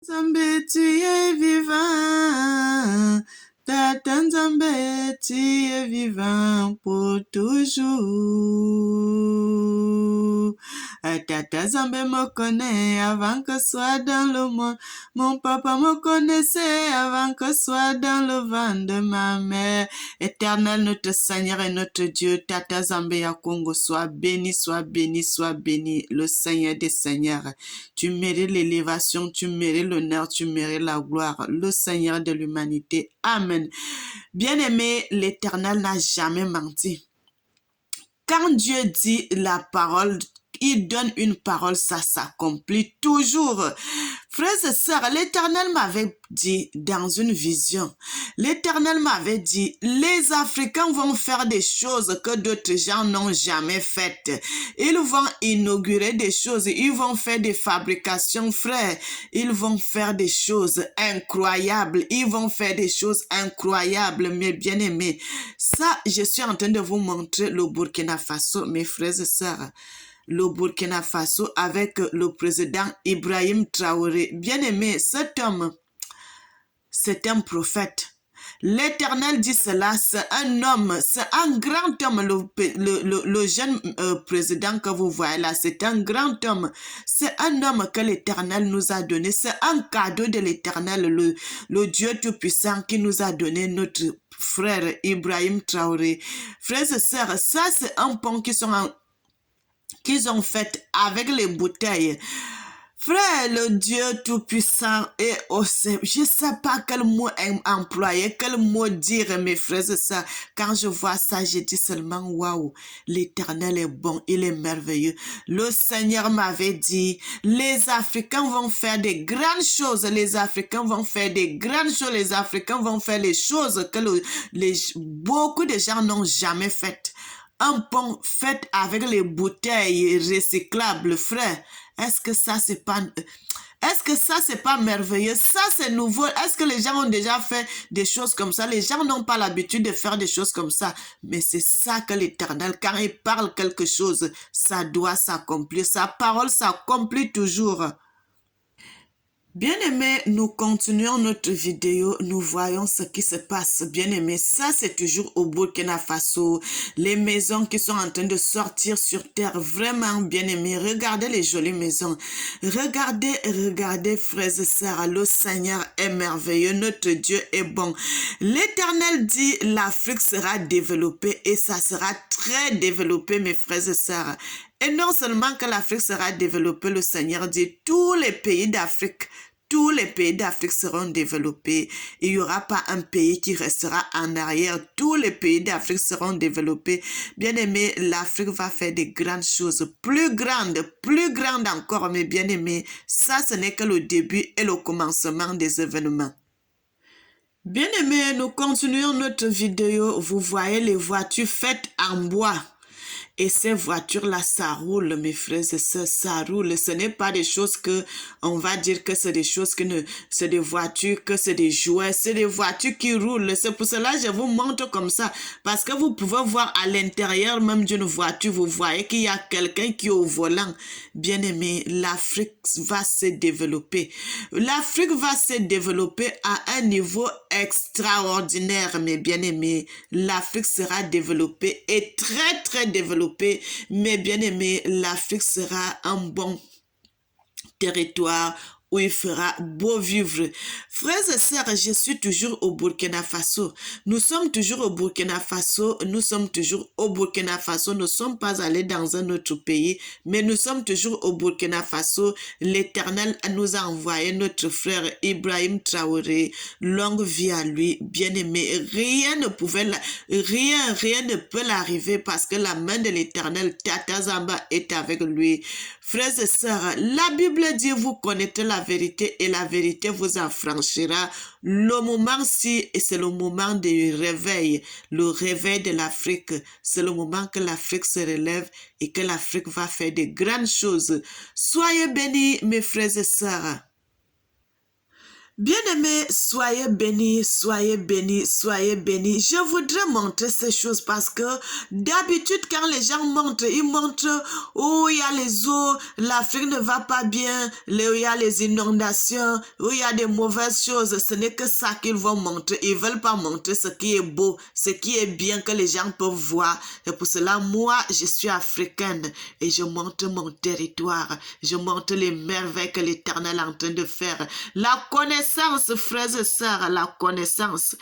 Nzambe, tu es vivant. Tata Nzambe, tu es vivant pour toujours. Tata Nzambe me connaît avant que soit dans le monde. Mon papa me connaissait avant que soit dans le ventre de ma mère. Éternel, notre Seigneur et notre Dieu, Tata Nzambe ya Congo, sois béni, sois béni, sois béni, le Seigneur des Seigneurs. Tu mérites l'élévation, tu mérites l'honneur, tu mérites la gloire, le Seigneur de l'humanité. Amen. Bien-aimé, l'Éternel n'a jamais menti. Quand Dieu dit la parole, il donne une parole, ça s'accomplit toujours. Frères et sœurs, l'Éternel m'avait dit dans une vision, l'Éternel m'avait dit, les Africains vont faire des choses que d'autres gens n'ont jamais faites. Ils vont inaugurer des choses, ils vont faire des fabrications, frères. Ils vont faire des choses incroyables, ils vont faire des choses incroyables, mes bien-aimés. Ça, je suis en train de vous montrer le Burkina Faso, mes frères et sœurs. Le Burkina Faso avec le président Ibrahim Traoré. Bien-aimé, cet homme, c'est un prophète. L'Éternel dit cela, c'est un homme, c'est un grand homme, le jeune président que vous voyez là, c'est un grand homme. C'est un homme que l'Éternel nous a donné, c'est un cadeau de l'Éternel, le Dieu Tout-Puissant qui nous a donné notre frère Ibrahim Traoré. Frères et sœurs, ça c'est un pont qu'ils ont fait avec les bouteilles. Frère, le Dieu Tout-Puissant est aussi, je ne sais pas quel mot employer, quel mot dire, mes frères et sœurs. Quand je vois ça, je dis seulement, waouh, l'Éternel est bon, il est merveilleux. Le Seigneur m'avait dit, les Africains vont faire des grandes choses, les Africains vont faire des grandes choses, les Africains vont faire les choses que beaucoup de gens n'ont jamais faites. Un pont fait avec les bouteilles recyclables, frère. Est-ce que ça, c'est pas merveilleux? Ça, c'est nouveau. Est-ce que les gens ont déjà fait des choses comme ça? Les gens n'ont pas l'habitude de faire des choses comme ça. Mais c'est ça que l'Éternel, quand il parle quelque chose, ça doit s'accomplir. Sa parole s'accomplit toujours. Bien-aimés, nous continuons notre vidéo, nous voyons ce qui se passe. Bien-aimés, ça c'est toujours au Burkina Faso, les maisons qui sont en train de sortir sur terre, vraiment bien-aimés. Regardez les jolies maisons, regardez frères et sœurs, le Seigneur est merveilleux, notre Dieu est bon. L'Éternel dit, l'Afrique sera développée et ça sera très développé, mes frères et sœurs. Et non seulement que l'Afrique sera développée, le Seigneur dit, tous les pays d'Afrique seront développés. Il n'y aura pas un pays qui restera en arrière. Tous les pays d'Afrique seront développés. Bien-aimés, l'Afrique va faire des grandes choses, plus grandes encore, mes bien-aimés. Ça, ce n'est que le début et le commencement des événements. Bien-aimés, nous continuons notre vidéo. Vous voyez les voitures faites en bois. Et ces voitures-là, ça roule, mes frères et sœurs, ça roule. Ce n'est pas des choses que, on va dire que c'est des choses que c'est des voitures, que c'est des jouets, c'est des voitures qui roulent. C'est pour cela que je vous montre comme ça. Parce que vous pouvez voir à l'intérieur même d'une voiture, vous voyez qu'il y a quelqu'un qui est au volant. Bien aimé, l'Afrique va se développer. L'Afrique va se développer à un niveau extraordinaire, mes bien-aimés. L'Afrique sera développée et très, très développée. Mais bien aimé, l'Afrique sera un bon territoire où il fera beau vivre. Frères et sœurs, je suis toujours au Burkina Faso. Nous sommes toujours au Burkina Faso. Nous sommes toujours au Burkina Faso. Nous ne sommes pas allés dans un autre pays, mais nous sommes toujours au Burkina Faso. L'Éternel nous a envoyé notre frère Ibrahim Traoré. Longue vie à lui, bien-aimé. Rien ne peut l'arriver parce que la main de l'Éternel, Tata Zamba, est avec lui. Frères et sœurs, la Bible dit, vous connaîtrez la vérité et la vérité vous affranchira. Le moment-ci, c'est le moment du réveil, le réveil de l'Afrique. C'est le moment que l'Afrique se relève et que l'Afrique va faire de grandes choses. Soyez bénis, mes frères et sœurs. Bien-aimés, soyez bénis, soyez bénis, soyez bénis. Je voudrais montrer ces choses parce que d'habitude, quand les gens montrent, ils montrent où il y a les eaux, l'Afrique ne va pas bien, où il y a les inondations, où il y a des mauvaises choses. Ce n'est que ça qu'ils vont montrer. Ils ne veulent pas montrer ce qui est beau, ce qui est bien que les gens peuvent voir. Et pour cela, moi, je suis africaine et je montre mon territoire. Je montre les merveilles que l'Éternel est en train de faire. La connaissance, frères et sœurs, la connaissance.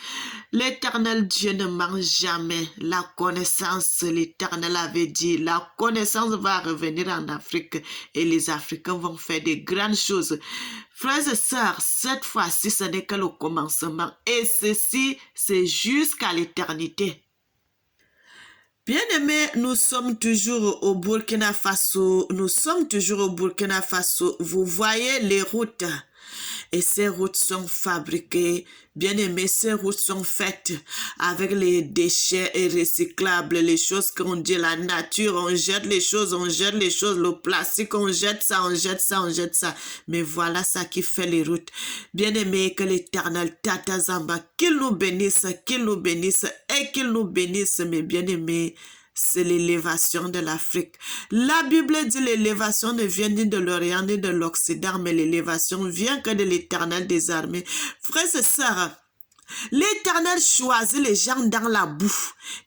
L'Éternel Dieu ne ment jamais. La connaissance, l'Éternel avait dit, la connaissance va revenir en Afrique et les Africains vont faire des grandes choses. Frères et sœurs, cette fois-ci, ce n'est que le commencement. Et ceci, c'est jusqu'à l'éternité. Bien-aimés, nous sommes toujours au Burkina Faso. Nous sommes toujours au Burkina Faso. Vous voyez les routes. Et ces routes sont fabriquées, bien aimé, ces routes sont faites avec les déchets recyclables, les choses qu'on dit, la nature, on jette les choses, le plastique, on jette ça. Mais voilà ça qui fait les routes. Bien aimé, que l'Éternel Tata Zamba, qu'il nous bénisse et qu'il nous bénisse, mes bien-aimés. C'est l'élévation de l'Afrique. La Bible dit l'élévation ne vient ni de l'Orient ni de l'Occident, mais l'élévation vient que de l'Éternel des armées. Frères et sœurs, l'Éternel choisit les gens dans la boue.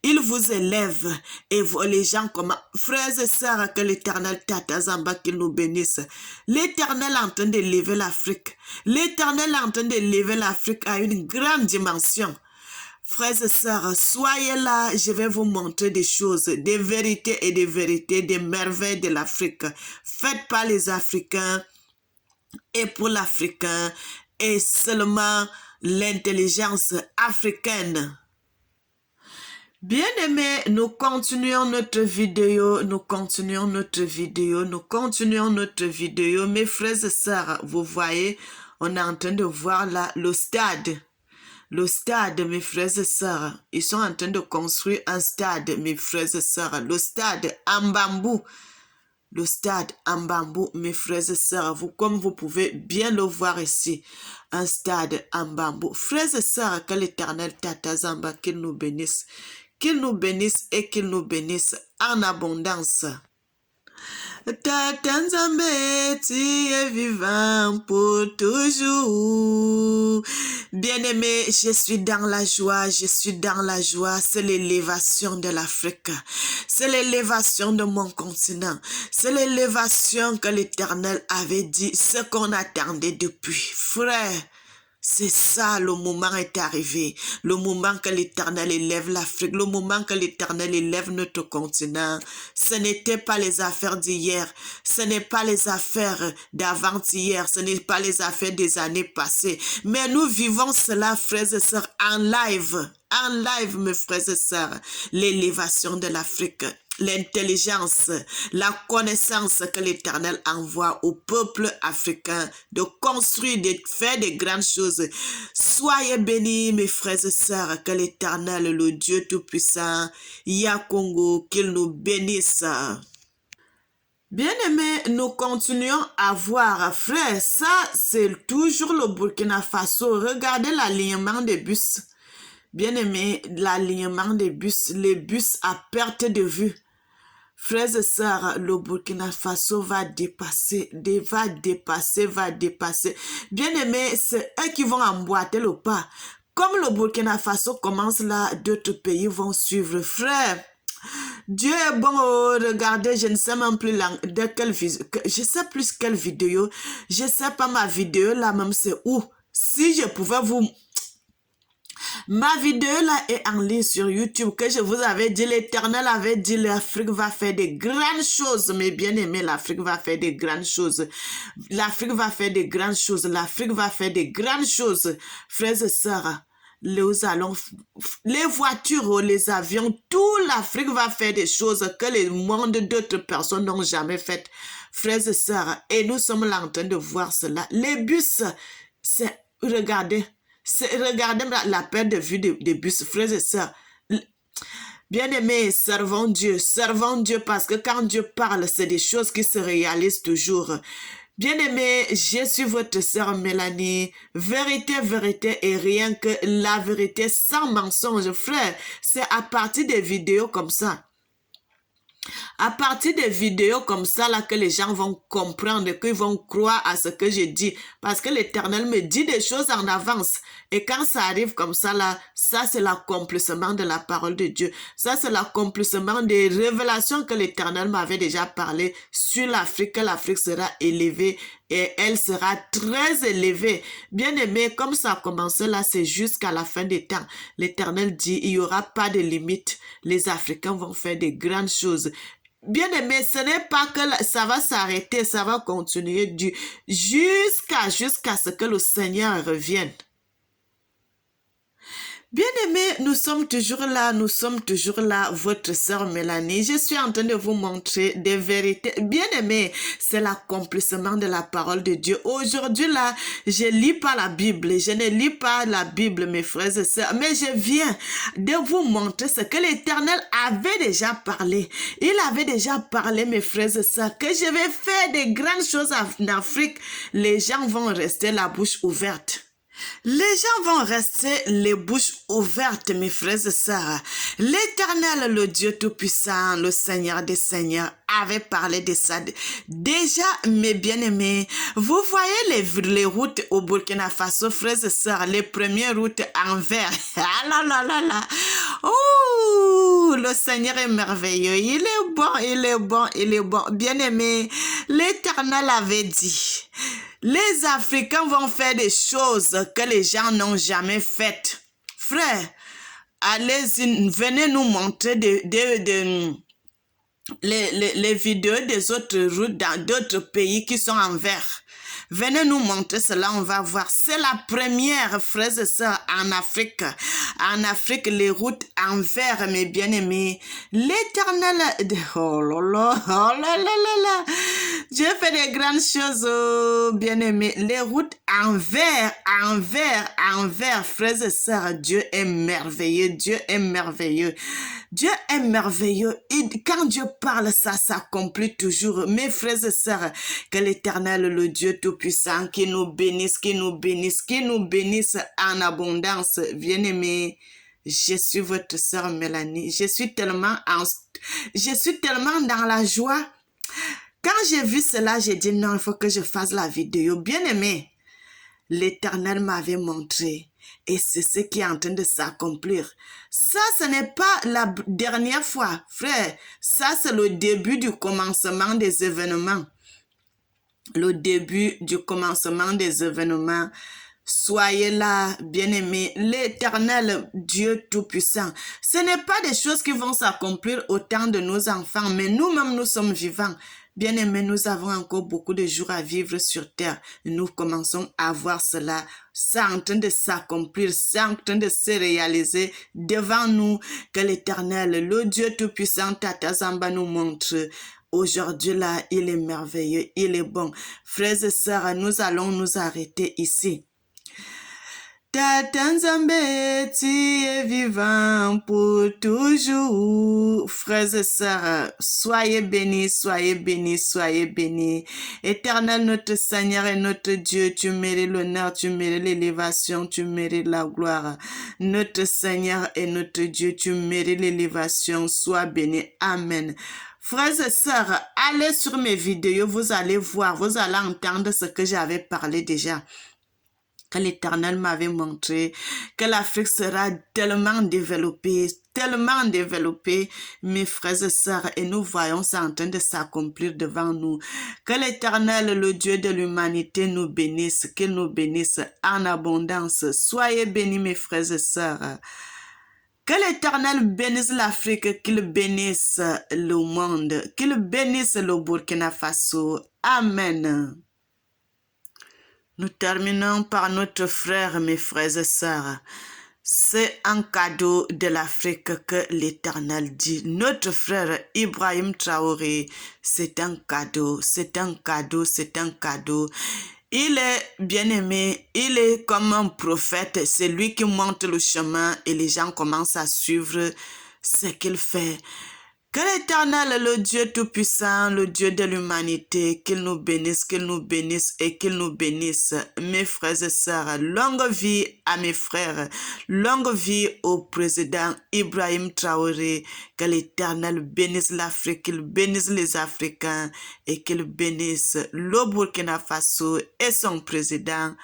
Il vous élève et vous, les gens comme frères et sœurs, que l'Éternel Tata Zamba qu'il nous bénisse. L'Éternel est en train d'élever l'Afrique. L'Éternel est en train d'élever l'Afrique à une grande dimension. Frères et sœurs, soyez là, je vais vous montrer des choses, des vérités et des vérités, des merveilles de l'Afrique. Faites par les Africains et pour l'Africain et seulement l'intelligence africaine. Bien-aimés, nous continuons notre vidéo. Mes frères et sœurs, vous voyez, on est en train de voir là le stade. Le stade, mes frères et sœurs, ils sont en train de construire un stade, mes frères et sœurs. Le stade en bambou. Le stade en bambou, mes frères et sœurs. Vous, comme vous pouvez bien le voir ici, un stade en bambou. Frères et sœurs, que l'Éternel Tata Zamba, qu'il nous bénisse et qu'il nous bénisse en abondance. Tata Nzambe, tu es vivant pour toujours. Bien-aimé, je suis dans la joie. C'est l'élévation de l'Afrique. C'est l'élévation de mon continent. C'est l'élévation que l'Éternel avait dit, ce qu'on attendait depuis. Frère, c'est ça, le moment est arrivé. Le moment que l'Éternel élève l'Afrique, le moment que l'Éternel élève notre continent. Ce n'était pas les affaires d'hier, ce n'est pas les affaires d'avant-hier, ce n'est pas les affaires des années passées. Mais nous vivons cela, frères et sœurs, en live, mes frères et sœurs. L'élévation de l'Afrique. L'intelligence, la connaissance que l'Éternel envoie au peuple africain de construire, de faire de grandes choses. Soyez bénis, mes frères et sœurs, que l'Éternel, le Dieu Tout-Puissant, Yakongo, qu'il nous bénisse. Bien-aimés, nous continuons à voir, frère, ça c'est toujours le Burkina Faso. Regardez l'alignement des bus. Bien-aimés, l'alignement des bus, les bus à perte de vue. Frères et sœurs, le Burkina Faso va dépasser. Bien-aimés, c'est eux qui vont emboîter le pas. Comme le Burkina Faso commence là, d'autres pays vont suivre. Frère, Dieu est bon. Regardez, je ne sais même plus de quelle vidéo. Je sais plus quelle vidéo. Je sais pas ma vidéo là même c'est où. Si je pouvais vous... Ma vidéo là est en ligne sur YouTube que je vous avais dit, l'Éternel avait dit l'Afrique va faire des grandes choses, mes bien-aimés, l'Afrique va faire des grandes choses. L'Afrique va faire des grandes choses. Frères et sœurs, les voitures, les avions, tout l'Afrique va faire des choses que le monde d'autres personnes n'ont jamais faites. Frères et sœurs, et nous sommes là en train de voir cela. Les bus, c'est, regardez la perte de vue des bus, frères et sœurs. Bien-aimés, servons Dieu parce que quand Dieu parle, c'est des choses qui se réalisent toujours. Bien-aimé, je suis votre sœur Mélanie. Vérité, vérité et rien que la vérité sans mensonge. Frère, c'est à partir des vidéos comme ça. À partir des vidéos comme ça, là, que les gens vont comprendre, qu'ils vont croire à ce que je dis. Parce que l'Éternel me dit des choses en avance. Et quand ça arrive comme ça, là, ça, c'est l'accomplissement de la parole de Dieu. Ça, c'est l'accomplissement des révélations que l'Éternel m'avait déjà parlé sur l'Afrique, que l'Afrique sera élevée et elle sera très élevée. Bien aimé, comme ça a commencé là, c'est jusqu'à la fin des temps. L'Éternel dit, il n'y aura pas de limite. Les Africains vont faire des grandes choses. Bien aimé, ce n'est pas que ça va s'arrêter, ça va continuer jusqu'à ce que le Seigneur revienne. Bien-aimés, nous sommes toujours là, votre sœur Mélanie. Je suis en train de vous montrer des vérités. Bien-aimés, c'est l'accomplissement de la parole de Dieu. Aujourd'hui, là, je lis pas la Bible. Je ne lis pas la Bible, mes frères et sœurs, mais je viens de vous montrer ce que l'Éternel avait déjà parlé. Il avait déjà parlé, mes frères et sœurs, que je vais faire des grandes choses en Afrique. Les gens vont rester la bouche ouverte. Les gens vont rester les bouches ouvertes, mes frères et sœurs. L'Éternel, le Dieu Tout-Puissant, le Seigneur des Seigneurs, avait parlé de ça. Déjà, mes bien-aimés, vous voyez les routes au Burkina Faso, frères et sœurs, les premières routes en verre. Ah là là là là. Oh, le Seigneur est merveilleux. Il est bon, il est bon, il est bon. Bien-aimés, l'Éternel avait dit... Les Africains vont faire des choses que les gens n'ont jamais faites. Frère, allez-y, venez nous montrer les vidéos des autres routes dans d'autres pays qui sont en vert. Venez nous montrer cela, on va voir. C'est la première, frères et sœurs, en Afrique. En Afrique, les routes en verre, mes bien-aimés. L'Éternel... Oh là là, oh là là là là. Dieu fait des grandes choses, oh, bien-aimés. Les routes en verre, frères et sœurs. Dieu est merveilleux, Dieu est merveilleux. Dieu est merveilleux. Et quand Dieu parle, ça s'accomplit toujours. Mes frères et sœurs, que l'Éternel, le Dieu Tout-Puissant, qui nous bénisse, qui nous bénisse, qui nous bénisse en abondance. Bien-aimés, je suis votre sœur Mélanie. Je suis tellement dans la joie. Quand j'ai vu cela, j'ai dit non, il faut que je fasse la vidéo. Bien-aimés, l'Éternel m'avait montré. Et c'est ce qui est en train de s'accomplir. Ça, ce n'est pas la dernière fois, frère. Ça, c'est le début du commencement des événements. Le début du commencement des événements. Soyez là, bien-aimés. L'Éternel, Dieu Tout-Puissant. Ce n'est pas des choses qui vont s'accomplir au temps de nos enfants, mais nous-mêmes, nous sommes vivants. Bien-aimés, nous avons encore beaucoup de jours à vivre sur terre. Nous commençons à voir cela. C'est en train de s'accomplir, c'est en train de se réaliser devant nous que l'Éternel, le Dieu Tout-Puissant, Tata Zamba nous montre. Aujourd'hui là, il est merveilleux, il est bon. Frères et sœurs, nous allons nous arrêter ici. Tata Nzambe, tu es vivant pour toujours. Frères et sœurs, soyez bénis, soyez bénis, soyez bénis. Éternel, notre Seigneur et notre Dieu, tu mérites l'honneur, tu mérites l'élévation, tu mérites la gloire. Notre Seigneur et notre Dieu, tu mérites l'élévation. Sois béni. Amen. Frères et sœurs, allez sur mes vidéos, vous allez voir, vous allez entendre ce que j'avais parlé déjà. Que l'Éternel m'avait montré que l'Afrique sera tellement développée, mes frères et sœurs, et nous voyons ça en train de s'accomplir devant nous. Que l'Éternel, le Dieu de l'humanité, nous bénisse, qu'il nous bénisse en abondance. Soyez bénis, mes frères et sœurs. Que l'Éternel bénisse l'Afrique, qu'il bénisse le monde, qu'il bénisse le Burkina Faso. Amen. Nous terminons par notre frère, mes frères et sœurs. C'est un cadeau de l'Afrique que l'Éternel dit. Notre frère Ibrahim Traoré, c'est un cadeau, c'est un cadeau, c'est un cadeau. Il est bien-aimé, il est comme un prophète, c'est lui qui montre le chemin et les gens commencent à suivre ce qu'il fait. Que l'Éternel, le Dieu Tout-Puissant, le Dieu de l'humanité, qu'il nous bénisse et qu'il nous bénisse. Mes frères et sœurs, longue vie à mes frères, longue vie au président Ibrahim Traoré. Que l'Éternel bénisse l'Afrique, qu'il bénisse les Africains et qu'il bénisse le Burkina Faso et son président.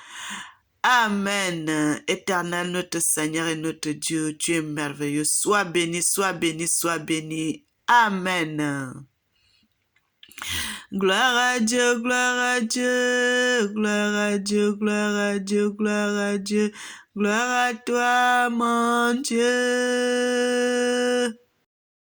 Amen. Éternel, notre Seigneur et notre Dieu, tu es merveilleux. Sois béni, sois béni, sois béni. Amen. Gloire à Dieu, gloire à Dieu, gloire à Dieu, gloire à Dieu, gloire à Dieu, gloire à toi, mon Dieu.